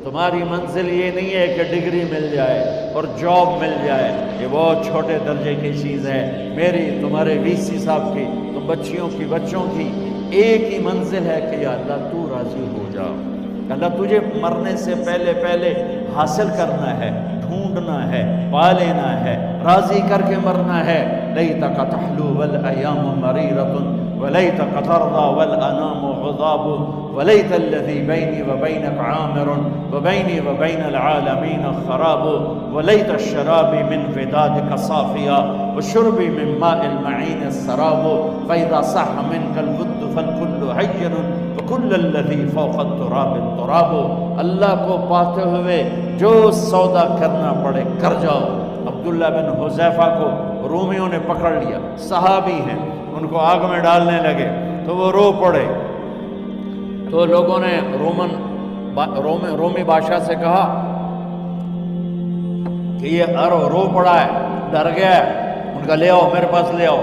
تمہاری منزل یہ نہیں ہے کہ ڈگری مل جائے اور جاب مل جائے، یہ بہت چھوٹے درجے کی چیز ہے۔ میری، تمہارے وی سی صاحب کی، تم بچیوں کی، بچوں کی ایک ہی منزل ہے کہ یا اللہ تو راضی ہو جا۔ اللہ تجھے مرنے سے پہلے پہلے حاصل کرنا ہے، ڈھونڈنا ہے، پا لینا ہے، راضی کر کے مرنا ہے۔ لیتک تحلو والایام مریرۃ ولیتک ترضی والانام غضاب ولیت الذی بینی وبینک عامر وبینی وبین العالمین خراب ولیت الشراب من ودادک صافیا وشربی من ماء المعین السراب فاذا صح منک الود فالکل حین وکل الذی فوق التراب التراب۔ اللہ کو پاتے ہوئے جو سودا کرنا پڑے کر جاؤ۔ عبداللہ بن حذیفہ کو رومیوں نے پکڑ لیا، صحابی ہیں، ان کو آگ میں ڈالنے لگے تو وہ رو پڑے، تو لوگوں نے رومی بادشاہ سے کہا کہ یہ رو پڑا ہے، ڈر گیا ہے، ان کا لے آؤ، میرے پاس لے آؤ۔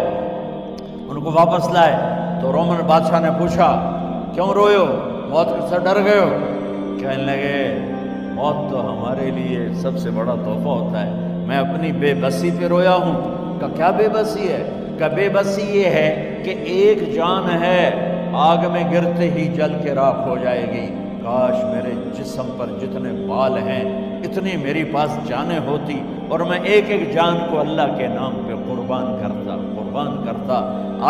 ان کو واپس لائے تو رومن بادشاہ نے پوچھا کیوں روئے ہو، موت سے ڈر گئے ہو؟ کہنے لگے موت تو ہمارے لیے سب سے بڑا تحفہ ہوتا ہے، میں اپنی بے بسی پہ رویا ہوں۔ کہ کیا بے بسی ہے؟ کہ بے بسی یہ ہے کہ ایک جان ہے آگ میں گرتے ہی جل کے راکھ ہو جائے گی، کاش میرے جسم پر جتنے بال ہیں اتنی میری پاس جانیں ہوتی اور میں ایک ایک جان کو اللہ کے نام پہ قربان کرتا۔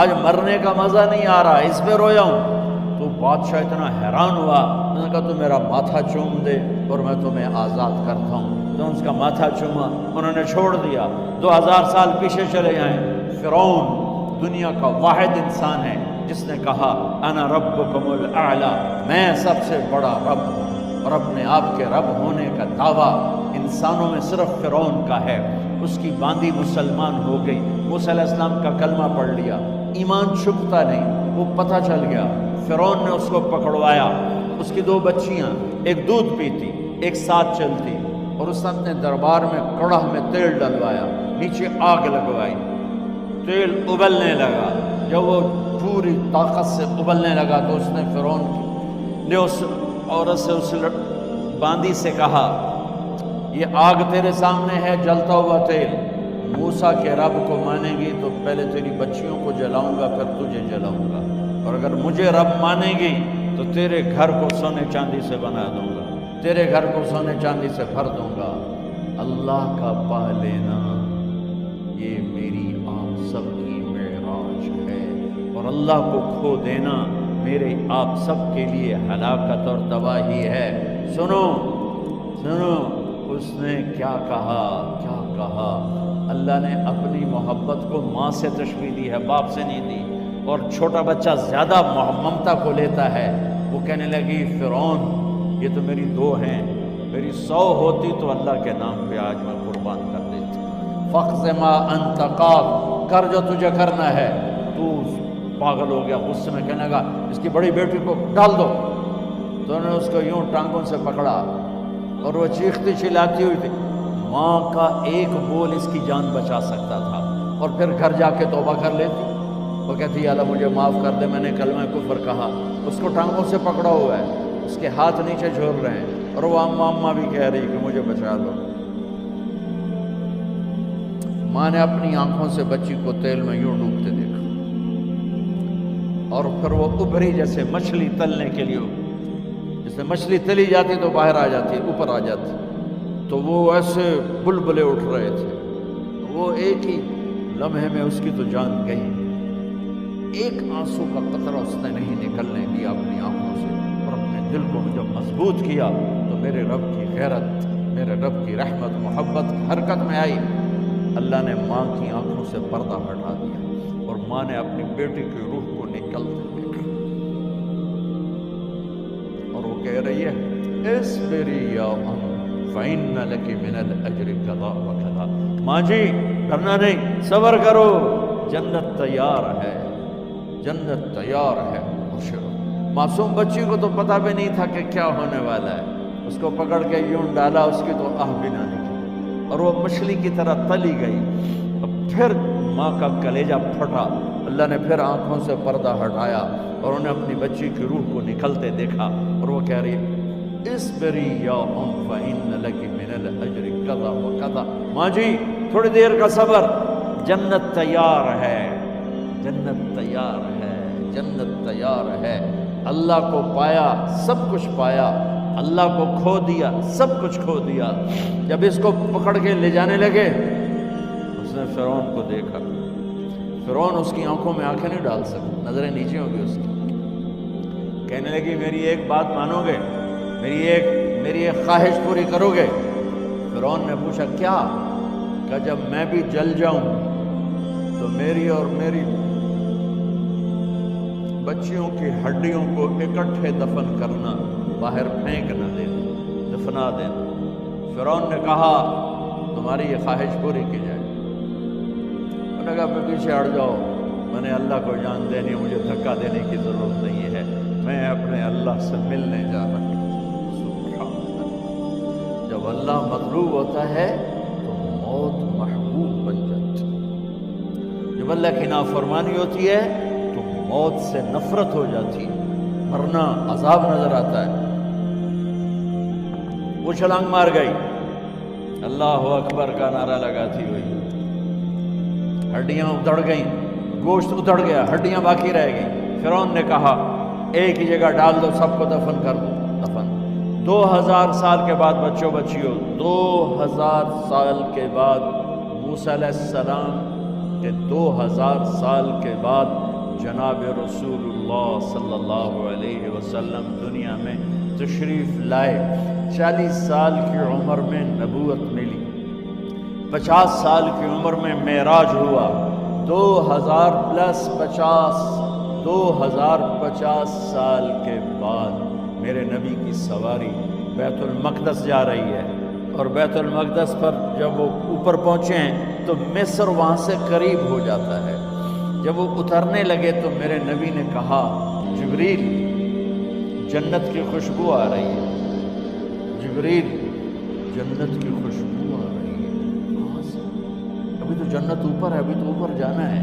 آج مرنے کا مزہ نہیں آ رہا، اس پہ رویا ہوں۔ تو بادشاہ اتنا حیران ہوا، انہوں نے کہا تو میرا ماتھا چوم دے اور میں تمہیں آزاد کرتا ہوں۔ تو اس کا ماتھا چوما، انہوں نے چھوڑ دیا۔ 2000 سال پیچھے چلے جائیں، فرعون دنیا کا واحد انسان ہے جس نے کہا انا ربکم الاعلی، میں سب سے بڑا رب ہوں، اور اپنے آپ کے رب ہونے کا دعویٰ انسانوں میں صرف فرعون کا ہے۔ اس کی باندی مسلمان ہو گئی، موسیٰ علیہ السلام کا کلمہ پڑھ لیا، ایمان چھپتا نہیں، وہ پتہ چل گیا۔ فرعون نے اس کو پکڑوایا، اس کی 2 بچیاں، ایک دودھ پیتی ایک ساتھ چلتی، اور اس نے اپنے دربار میں کڑھا میں تیل ڈلوایا، نیچے آگ لگوائی، تیل ابلنے لگا۔ جب وہ پوری طاقت سے ابلنے لگا تو اس نے فرعون نے اس عورت سے، اس باندی سے کہا یہ آگ تیرے سامنے ہے، جلتا ہوا تیل، موسیٰ کے رب کو مانے گی تو پہلے تیری بچیوں کو جلاؤں گا پھر تجھے جلاؤں گا، اور اگر مجھے رب مانے گی تو تیرے گھر کو سونے چاندی سے بنا دوں گا، تیرے گھر کو سونے چاندی سے بھر دوں گا۔ اللہ کا پا لینا یہ میری آپ سب کی معراج ہے، اور اللہ کو کھو دینا میرے آپ سب کے لیے ہلاکت اور تباہی ہے۔ سنو اس نے کیا کہا؟ اللہ نے اپنی محبت کو ماں سے تشبیہ دی ہے، باپ سے نہیں دی، اور چھوٹا بچہ زیادہ ممتا کو لیتا ہے۔ وہ کہنے لگی فرعون یہ تو میری 2 ہیں، میری 100 ہوتی تو اللہ کے نام پہ آج میں قربان کر دیتی۔ فَاقْضِ مَا أَنْتَ قَاضٍ، کر جو تجھے کرنا ہے۔ تو پاگل ہو گیا، غصے میں کہنے لگا اس کی بڑی بیٹی کو ڈال دو۔ تو انہوں نے اس کو یوں ٹانگوں سے پکڑا اور وہ چیختی چلاتی ہوئی تھی۔ ماں کا ایک بول اس کی جان بچا سکتا تھا، اور پھر گھر جا کے توبہ کر لیتی۔ وہ کہتی ہے اللہ مجھے معاف کر دے، میں نے کلمہ کفر کہا۔ اس کو ٹانگوں سے پکڑا ہوا ہے، اس کے ہاتھ نیچے جھول رہے ہیں، اور وہ اماں بھی کہہ رہی کہ مجھے بچا دو۔ ماں نے اپنی آنکھوں سے بچی کو تیل میں یوں ڈوبتے دیکھا، اور پھر وہ ابھری جیسے مچھلی تلنے کے لیے، جیسے مچھلی تلی جاتی تو باہر آ جاتی، اوپر آ جاتی، تو وہ ایسے بلبلے اٹھ رہے تھے۔ وہ ایک ہی لمحے میں اس کی تو جان گئی، ایک آنسو کا قطرہ اس نے نہیں نکلنے دیا اپنی آنکھوں سے، اور اپنے دل کو جب مضبوط کیا تو میرے رب کی غیرت، میرے رب کی رحمت محبت حرکت میں آئی۔ اللہ نے ماں کی آنکھوں سے پردہ ہٹا دیا، اور ماں نے اپنی بیٹی کی روح کو نکلتے دیکھا، اور وہ کہہ رہی ہے اصبری یا ام فإن لک من الأجر کذا وکذا۔ ماں جی ڈرنا نہیں، صبر کرو، جنت تیار ہے، جنت تیار ہے، خوش رہو۔ معصوم بچی کو تو پتہ بھی نہیں تھا کہ کیا ہونے والا ہے، اس کو پکڑ کے یوں ڈالا، اس کی تو آہ بھی نہ نکلی، اور وہ مچھلی کی طرح تلی گئی۔ اور پھر ماں کا کلیجہ پھٹا، اللہ نے پھر آنکھوں سے پردہ ہٹایا، اور انہیں اپنی بچی کی روح کو نکلتے دیکھا، اور وہ کہہ رہی اسبری یا فإن لک من الاجر کذا وکذا، ماں جی تھوڑی دیر کا صبر، جنت تیار ہے، جنت تیار ہے، جنت تیار ہے۔ اللہ کو پایا سب کچھ پایا، اللہ کو کھو دیا سب کچھ کھو دیا۔ جب اس کو پکڑ کے لے جانے لگے، اس نے فرعون کو دیکھا، فرعون اس کی آنکھوں میں آنکھیں نہیں ڈال سکتا، نظریں نیچے ہو گئی اس کی۔ کہنے لگی میری ایک بات مانو گے، میری ایک خواہش پوری کرو گے؟ فرعون نے پوچھا کیا؟ کہ جب میں بھی جل جاؤں تو میری اور میری بچیوں کی ہڈیوں کو اکٹھے دفن کرنا، باہر پھینک نہ دینا، دفنا دینا۔ فرعون نے کہا تمہاری یہ خواہش پوری کی جائے۔ انہوں نے کہا میں پیچھے ہٹ جاؤ، میں نے اللہ کو جان دینی، مجھے دھکا دینے کی ضرورت نہیں ہے، میں اپنے اللہ سے ملنے جا رہا ہوں۔ جب اللہ مطلوب ہوتا ہے تو موت محبوب بن جاتی، جب اللہ کی نافرمانی ہوتی ہے تو موت سے نفرت ہو جاتی، مرنا عذاب نظر آتا ہے۔ وہ چھلانگ مار گئی، اللہ اکبر کا نعرہ لگاتی ہوئی، ہڈیاں ادھڑ گئیں، گوشت ادھڑ گیا، ہڈیاں باقی رہ گئیں۔ فرعون نے کہا ایک ہی جگہ ڈال دو، سب کو دفن کر دو۔ دفن 2000 سال کے بعد بچوں بچیوں، 2000 سال کے بعد موسیٰ علیہ السلام کے 2000 سال کے بعد جناب رسول اللہ صلی اللہ علیہ وسلم دنیا میں تشریف لائے۔ 40 سال کی عمر میں نبوت ملی، 50 سال کی عمر میں معراج ہوا، 2050 سال کے بعد میرے نبی کی سواری بیت المقدس جا رہی ہے، اور بیت المقدس پر جب وہ اوپر پہنچے ہیں تو مصر وہاں سے قریب ہو جاتا ہے۔ جب وہ اترنے لگے تو میرے نبی نے کہا جبریل جنت کی خوشبو آ رہی ہے، جبریل جنت کی خوشبو آ رہی ہے، کہاں سے؟ ابھی تو جنت اوپر ہے، ابھی تو اوپر جانا ہے،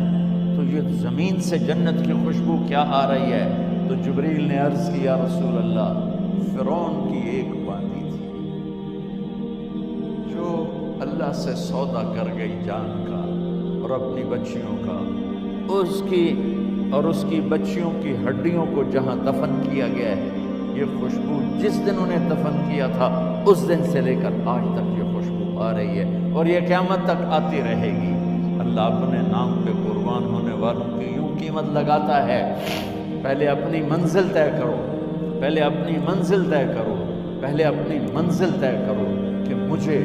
تو یہ زمین سے جنت کی خوشبو کیا آ رہی ہے؟ تو جبریل نے عرض کی یا رسول اللہ فرعون کی ایک باندی تھی جو اللہ سے سودا کر گئی جان کا اور اپنی بچیوں کا، اس کی بچیوں کی ہڈیوں کو جہاں دفن کیا گیا ہے، یہ خوشبو جس دن انہیں دفن کیا تھا اس دن سے لے کر آج تک یہ خوشبو آ رہی ہے، اور یہ قیامت تک آتی رہے گی۔ اللہ اپنے نام پہ قربان ہونے والوں کی یوں قیمت لگاتا ہے، پہلے اپنی منزل طے کرو، پہلے اپنی منزل طے کرو، پہلے اپنی منزل طے کرو کہ مجھے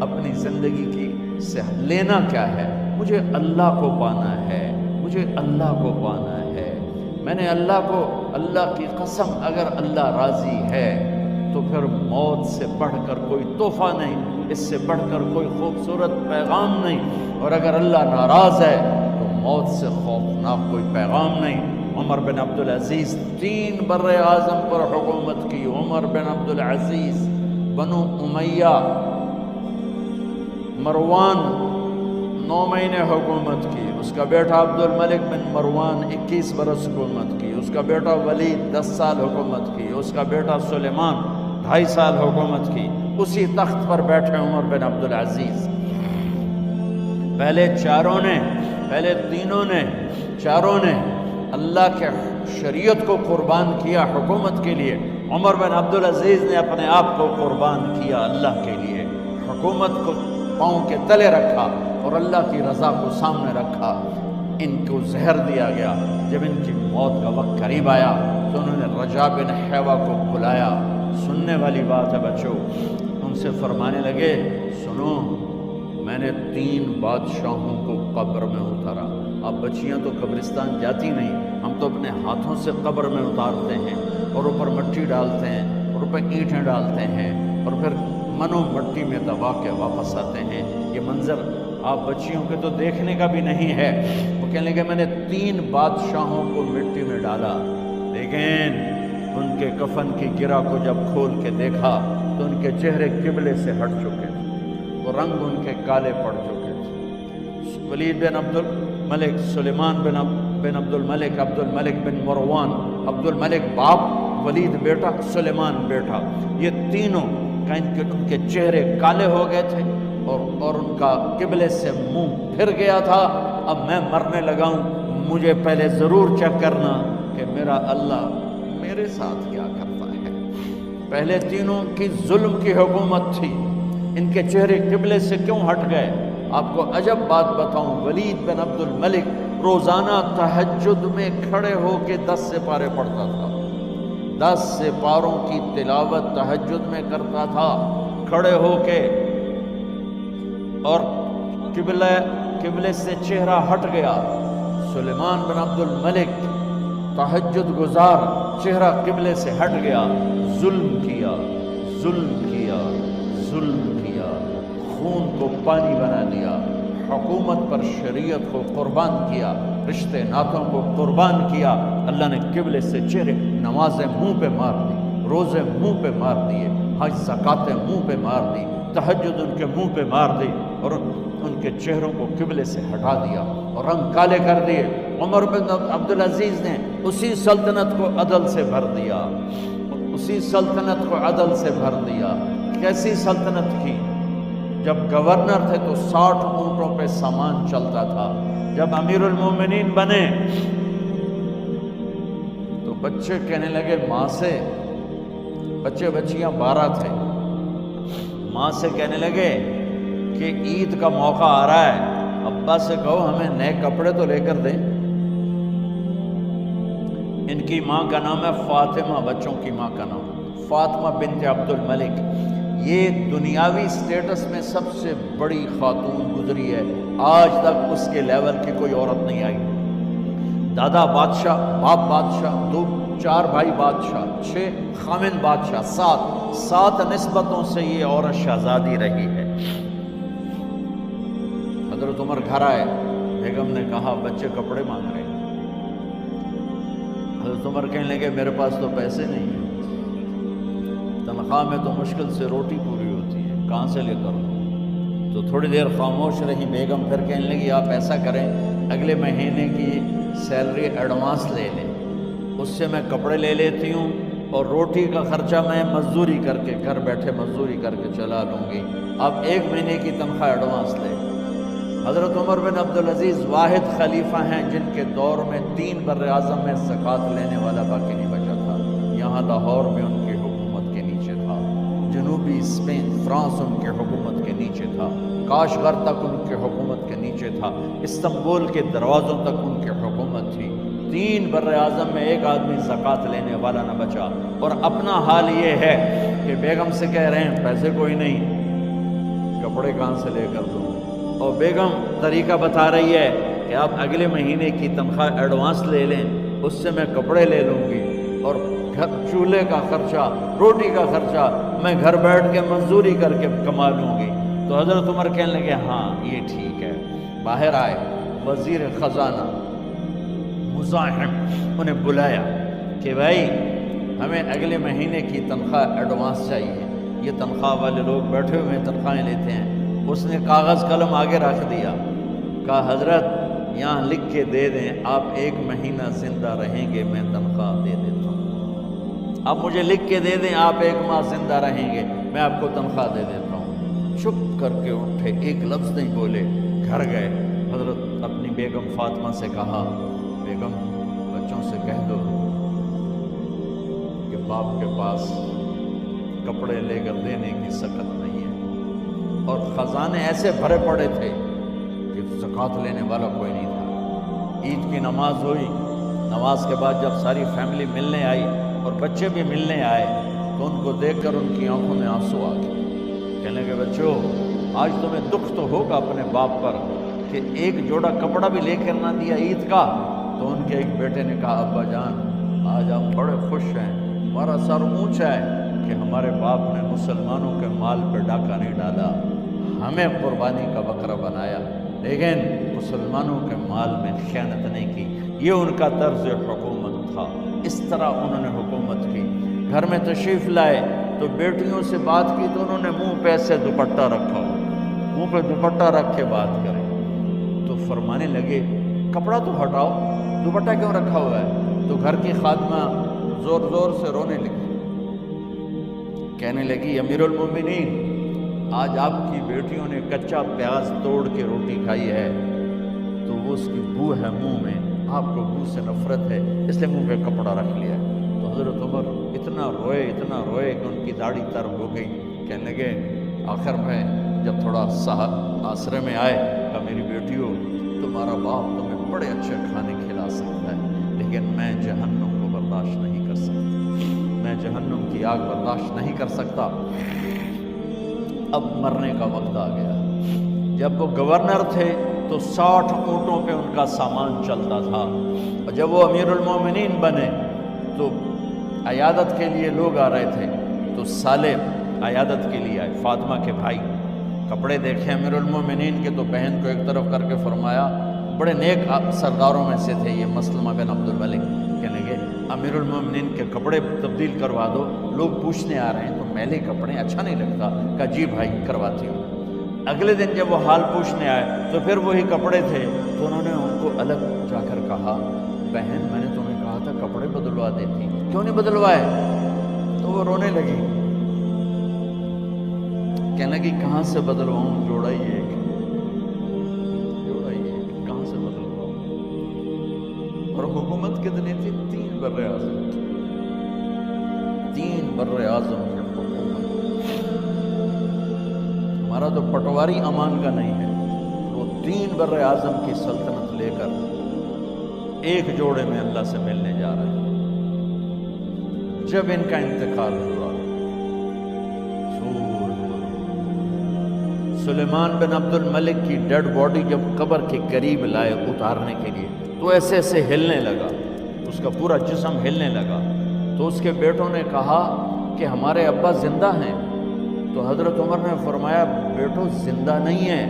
اپنی زندگی کی سے لینا کیا ہے، مجھے اللہ کو پانا ہے، مجھے اللہ کو پانا ہے۔ میں نے اللہ کی قسم، اگر اللہ راضی ہے تو پھر موت سے بڑھ کر کوئی تحفہ نہیں، اس سے بڑھ کر کوئی خوبصورت پیغام نہیں، اور اگر اللہ ناراض ہے تو موت سے خوفناک کوئی پیغام نہیں۔ عمر بن عبدالعزیز 3 بر اعظم پر حکومت کی، عمر بن عبدالعزیز، بنو امیہ، مروان 9 مہینے حکومت کی، اس کا بیٹا عبد الملک بن مروان 21 برس حکومت کی، اس کا بیٹا ولید 10 سال حکومت کی، اس کا بیٹا سلیمان 2.5 سال حکومت کی۔ اسی تخت پر بیٹھے عمر بن عبدالعزیز۔ پہلے چاروں نے اللہ کے شریعت کو قربان کیا حکومت کے لیے، عمر بن عبدالعزیز نے اپنے آپ کو قربان کیا اللہ کے لیے، حکومت کو پاؤں کے تلے رکھا اور اللہ کی رضا کو سامنے رکھا۔ ان کو زہر دیا گیا، جب ان کی موت کا وقت قریب آیا تو انہوں نے رجا بن حیوہ کو بلایا۔ سننے والی بات ہے بچوں، ان سے فرمانے لگے سنو، میں نے 3 بادشاہوں کو قبر میں اتارا۔ اب بچیاں تو قبرستان جاتی نہیں، ہم تو اپنے ہاتھوں سے قبر میں اتارتے ہیں اور اوپر مٹی ڈالتے ہیں اور اوپر اینٹیں ڈالتے ہیں اور پھر منو مٹی میں دبا کے واپس آتے ہیں۔ یہ منظر آپ بچیوں کے تو دیکھنے کا بھی نہیں ہے۔ وہ کہنے لگے میں نے 3 بادشاہوں کو مٹی میں ڈالا، لیکن ان کے کفن کی گرہ کو جب کھول کے دیکھا تو ان کے چہرے قبلے سے ہٹ چکے تھے، وہ رنگ ان کے کالے پڑ چکے تھے۔ ولید بن عبد الملک، سلیمان بن عبد الملک، عبد الملک بن مروان، عبد الملک باپ، ولید بیٹا، سلیمان بیٹا، یہ تینوں کا ان کے چہرے کالے ہو گئے تھے اور ان کا قبلے سے منہ پھر گیا تھا۔ اب میں مرنے لگا ہوں، مجھے پہلے ضرور چیک کرنا کہ میرا اللہ میرے ساتھ کیا کرتا ہے۔ پہلے تینوں کی ظلم کی حکومت تھی، ان کے چہرے قبلے سے کیوں ہٹ گئے؟ آپ کو عجب بات بتاؤں، ولید بن عبد الملک روزانہ تہجد میں کھڑے ہو کے 10 سپارے پڑھتا تھا، 10 سپاروں کی تلاوت تہجد میں کرتا تھا کھڑے ہو کے، اور قبلے سے چہرہ ہٹ گیا۔ سلیمان بن عبد الملک تہجد گزار، چہرہ قبلے سے ہٹ گیا، ظلم کیا، ظلم کیا، ظلم کیا، خون کو پانی بنا دیا، حکومت پر شریعت کو قربان کیا، رشتے ناتوں کو قربان کیا۔ اللہ نے قبلے سے چہرے، نمازیں منہ پہ مار دی، روزے منہ پہ مار دیے، حج زکاتیں منہ پہ مار دی، تہجد ان کے منہ پہ مار دی، اور ان کے چہروں کو قبلے سے ہٹا دیا اور رنگ کالے کر دیے۔ عمر بن عبدالعزیز نے اسی سلطنت کو عدل سے بھر دیا، اسی سلطنت کو عدل سے بھر دیا۔ کیسی سلطنت کی؟ جب گورنر تھے تو 60 اونٹوں پہ سامان چلتا تھا، جب امیر المومنین بنے تو بچے کہنے لگے ماں سے، بچے بچیاں 12 تھے، ماں سے کہنے لگے کہ عید کا موقع آ رہا ہے، ابا سے کہو ہمیں نئے کپڑے تو لے کر دیں۔ ان کی ماں کا نام ہے فاطمہ، بچوں کی ماں کا نام فاطمہ بنت عبد الملک۔ یہ دنیاوی سٹیٹس میں سب سے بڑی خاتون گزری ہے، آج تک اس کے لیول کی کوئی عورت نہیں آئی۔ دادا بادشاہ، باپ بادشاہ، 4 بھائی بادشاہ، 6 خامن بادشاہ، 7 نسبتوں سے یہ عورت شہزادی رہی ہے۔ حضرت عمر گھر آئے، بیگم نے کہا بچے کپڑے مانگ رہے ہیں۔ حضرت عمر کہنے لگے میرے پاس تو پیسے نہیں ہیں، تنخواہ میں تو مشکل سے روٹی پوری ہوتی ہے، کہاں سے لے کر دوں؟ تو تھوڑی دیر خاموش رہی بیگم، پھر کہنے لگی آپ ایسا کریں، اگلے مہینے کی سیلری ایڈوانس لے لیں، اس سے میں کپڑے لے لیتی ہوں اور روٹی کا خرچہ میں مزدوری کر کے، گھر بیٹھے مزدوری کر کے چلا لوں گی، آپ 1 مہینے کی تنخواہ ایڈوانس لیں۔ حضرت عمر بن عبدالعزیز واحد خلیفہ ہیں جن کے دور میں 3 بر اعظم میں زکوٰۃ لینے والا باقی نہیں بچا تھا۔ یہاں لاہور میں ان کی حکومت کے نیچے تھا، جنوبی اسپین فرانس ان کے حکومت کے نیچے تھا، کاشغر تک ان کے حکومت کے نیچے تھا، استنبول کے دروازوں تک ان کی حکومت تھی۔ 3 بر اعظم میں ایک آدمی زکوٰۃ لینے والا نہ بچا، اور اپنا حال یہ ہے کہ بیگم سے کہہ رہے ہیں پیسے کوئی نہیں، کپڑے کہاں سے لے کر دوں؟ اور بیگم طریقہ بتا رہی ہے کہ آپ اگلے مہینے کی تنخواہ ایڈوانس لے لیں، اس سے میں کپڑے لے لوں گی، اور چولہے کا خرچہ، روٹی کا خرچہ میں گھر بیٹھ کے مزدوری کر کے کما لوں گی۔ تو حضرت عمر کہنے لگے ہاں یہ ٹھیک ہے۔ باہر آئے وزیر خزانہ مزاحم، انہیں بلایا کہ بھائی ہمیں اگلے مہینے کی تنخواہ ایڈوانس چاہیے، یہ تنخواہ والے لوگ بیٹھے ہوئے تنخواہیں لیتے ہیں۔ اس نے کاغذ قلم آگے رکھ دیا، کہا حضرت یہاں لکھ کے دے دیں، آپ 1 مہینہ زندہ رہیں گے میں تنخواہ دے دیتا ہوں، آپ مجھے لکھ کے دے دیں آپ 1 ماہ زندہ رہیں گے میں آپ کو تنخواہ دے دیتا ہوں۔ چپ کر کے اٹھے، ایک لفظ نہیں بولے، گھر گئے۔ حضرت اپنی بیگم فاطمہ سے کہا بیگم بچوں سے کہہ دو کہ باپ کے پاس کپڑے لے کر دینے کی سکت نہیں ہے، اور خزانے ایسے بھرے پڑے تھے کہ زکوٰۃ لینے والا کوئی نہیں تھا۔ عید کی نماز ہوئی، نماز کے بعد جب ساری فیملی ملنے آئی اور بچے بھی ملنے آئے تو ان کو دیکھ کر ان کی آنکھوں میں آنسو آ گئے۔ کہنے لگے بچوں آج تمہیں دکھ تو ہوگا اپنے باپ پر کہ ایک جوڑا کپڑا بھی لے کر نہ دیا عید کا۔ تو ان کے ایک بیٹے نے کہا ابا جان آج آپ بڑے خوش ہیں، ہمارا سر اونچا ہے کہ ہمارے باپ نے مسلمانوں کے مال پہ ڈاکہ نہیں ڈالا، ہمیں قربانی کا بکرا بنایا، لیکن مسلمانوں کے مال میں خیانت نہیں کی۔ یہ ان کا طرز حکومت تھا، اس طرح انہوں نے حکومت کی۔ گھر میں تشریف لائے تو بیٹیوں سے بات کی تو انہوں نے منہ پہ ایسے دوپٹہ رکھا ہو، منہ پہ دوپٹہ رکھ کے بات کرے تو فرمانے لگے کپڑا تو ہٹاؤ، دوپٹہ کیوں رکھا ہوا ہے؟ تو گھر کی خادمہ زور زور سے رونے لگی، کہنے لگی امیر المومنین آج آپ کی بیٹیوں نے کچا پیاز توڑ کے روٹی کھائی ہے تو وہ اس کی بو ہے منہ میں، آپ کو بو سے نفرت ہے اس لیے منہ پہ کپڑا رکھ لیا۔ تو حضرت عمر اتنا روئے کہ ان کی داڑھی تر ہو گئی۔ کہنے لگے آخر میں جب تھوڑا آسرے میں آئے، کہا میری بیٹیوں تمہارا باپ تمہیں بڑے اچھے کھانے کھلا سکتا ہے لیکن میں جہنم کو برداشت نہیں کر سکتا، میں جہنم کی آگ برداشت نہیں کر سکتا۔ اب مرنے کا وقت آ گیا۔ جب وہ گورنر تھے تو 60 اونٹوں پہ ان کا سامان چلتا تھا، اور جب وہ امیر المومنین بنے تو عیادت کے لیے لوگ آ رہے تھے، تو سالے عیادت کے لیے آئے، فاطمہ کے بھائی، کپڑے دیکھے امیر المومنین کے تو بہن کو ایک طرف کر کے فرمایا، بڑے نیک سرداروں میں سے تھے یہ مسلمہ بن عبد الملک، کہنے لگے امیر المومنین کے کپڑے تبدیل کروا دو، لوگ پوچھنے آ رہے ہیں تو میلے کپڑے اچھا نہیں لگتا۔ کہا جی بھائی کرواتی ہوں۔ اگلے دن جب وہ حال پوچھنے آئے تو پھر وہی کپڑے تھے، تو انہوں نے ان کو الگ جا کر کہا بہن میں نے تمہیں کہا تھا کپڑے بدلوا دیتی، کیوں نہیں بدلوائے؟ تو وہ رونے لگی، کہنے لگی کہاں سے بدلواؤں، جوڑا ہی ایک کہاں سے بدلواؤں؟ اور حکومت کتنی تھی؟ 3 بر اعظم، 3 بر اعظم کی حکومت۔ ہمارا تو پٹواری امان کا نہیں ہے، وہ 3 بر اعظم کی سلطنت لے کر ایک جوڑے میں اللہ سے ملنے جا رہے ہیں۔ جب ان کا انتقال ہوا، سلیمان بن عبد الملک کی ڈیڈ باڈی جب قبر کے قریب لائے اتارنے کے لیے تو ایسے ایسے ہلنے لگا، اس کا پورا جسم ہلنے لگا۔ تو اس کے بیٹوں نے کہا کہ ہمارے ابا زندہ ہیں، تو حضرت عمر نے فرمایا بیٹو زندہ نہیں ہے،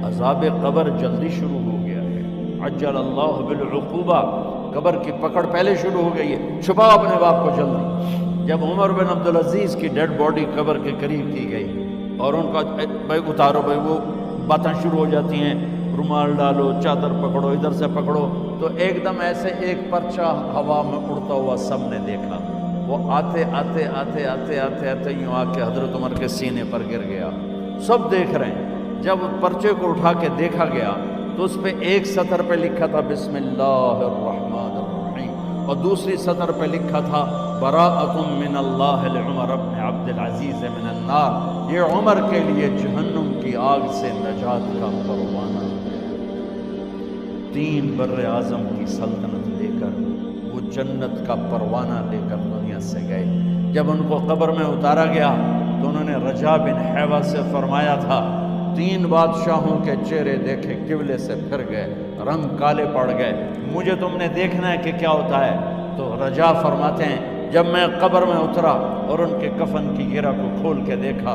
عذاب قبر جلدی شروع ہو گیا ہے، عجل اللہ بالعقوبہ، قبر کی پکڑ پہلے شروع ہو گئی ہے، چھپاؤ اپنے باپ کو جلدی۔ جب عمر بن عبدالعزیز کی ڈیڈ باڈی قبر کے قریب کی گئی اور ان کا بھائی اتارو، بھائی وہ باتیں شروع ہو جاتی ہیں، رومال ڈالو، چادر پکڑو، ادھر سے پکڑو، تو ایک دم ایسے ایک پرچہ ہوا میں اڑتا ہوا سب نے دیکھا، وہ آتے آتے آتے آتے آتے آتے یوں آ کے حضرت عمر کے سینے پر گر گیا۔ سب دیکھ رہے ہیں۔ جب پرچے کو اٹھا کے دیکھا گیا تو اس پہ ایک سطر پہ لکھا تھا بسم اللہ الرحمن الرحیم، اور دوسری سطر پہ لکھا تھا براءۃ من اللہ لعمر بن عبد العزیز من النار، یہ عمر کے لیے جہنم کی آگ سے نجات کا پروانہ۔ 3 بر اعظم کی سلطنت لے کر وہ جنت کا پروانہ لے کر دنیا سے گئے۔ جب ان کو قبر میں اتارا گیا تو انہوں نے رجا بن حیوہ سے فرمایا تھا 3 بادشاہوں کے چہرے دیکھے قبلے سے پھر گئے، رنگ کالے پڑ گئے، مجھے تم نے دیکھنا ہے کہ کیا ہوتا ہے؟ تو رجا فرماتے ہیں جب میں قبر میں اترا اور ان کے کفن کی گرہ کو کھول کے دیکھا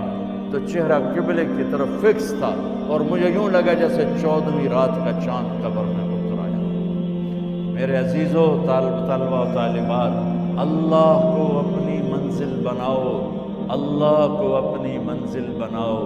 تو چہرہ قبلے کی طرف فکس تھا، اور مجھے یوں لگا جیسے 14ویں رات کا چاند قبر میں اتر آیا۔ میرے عزیزو، طلبہ و طالبات، اللہ کو اپنی منزل بناؤ، اللہ کو اپنی منزل بناؤ۔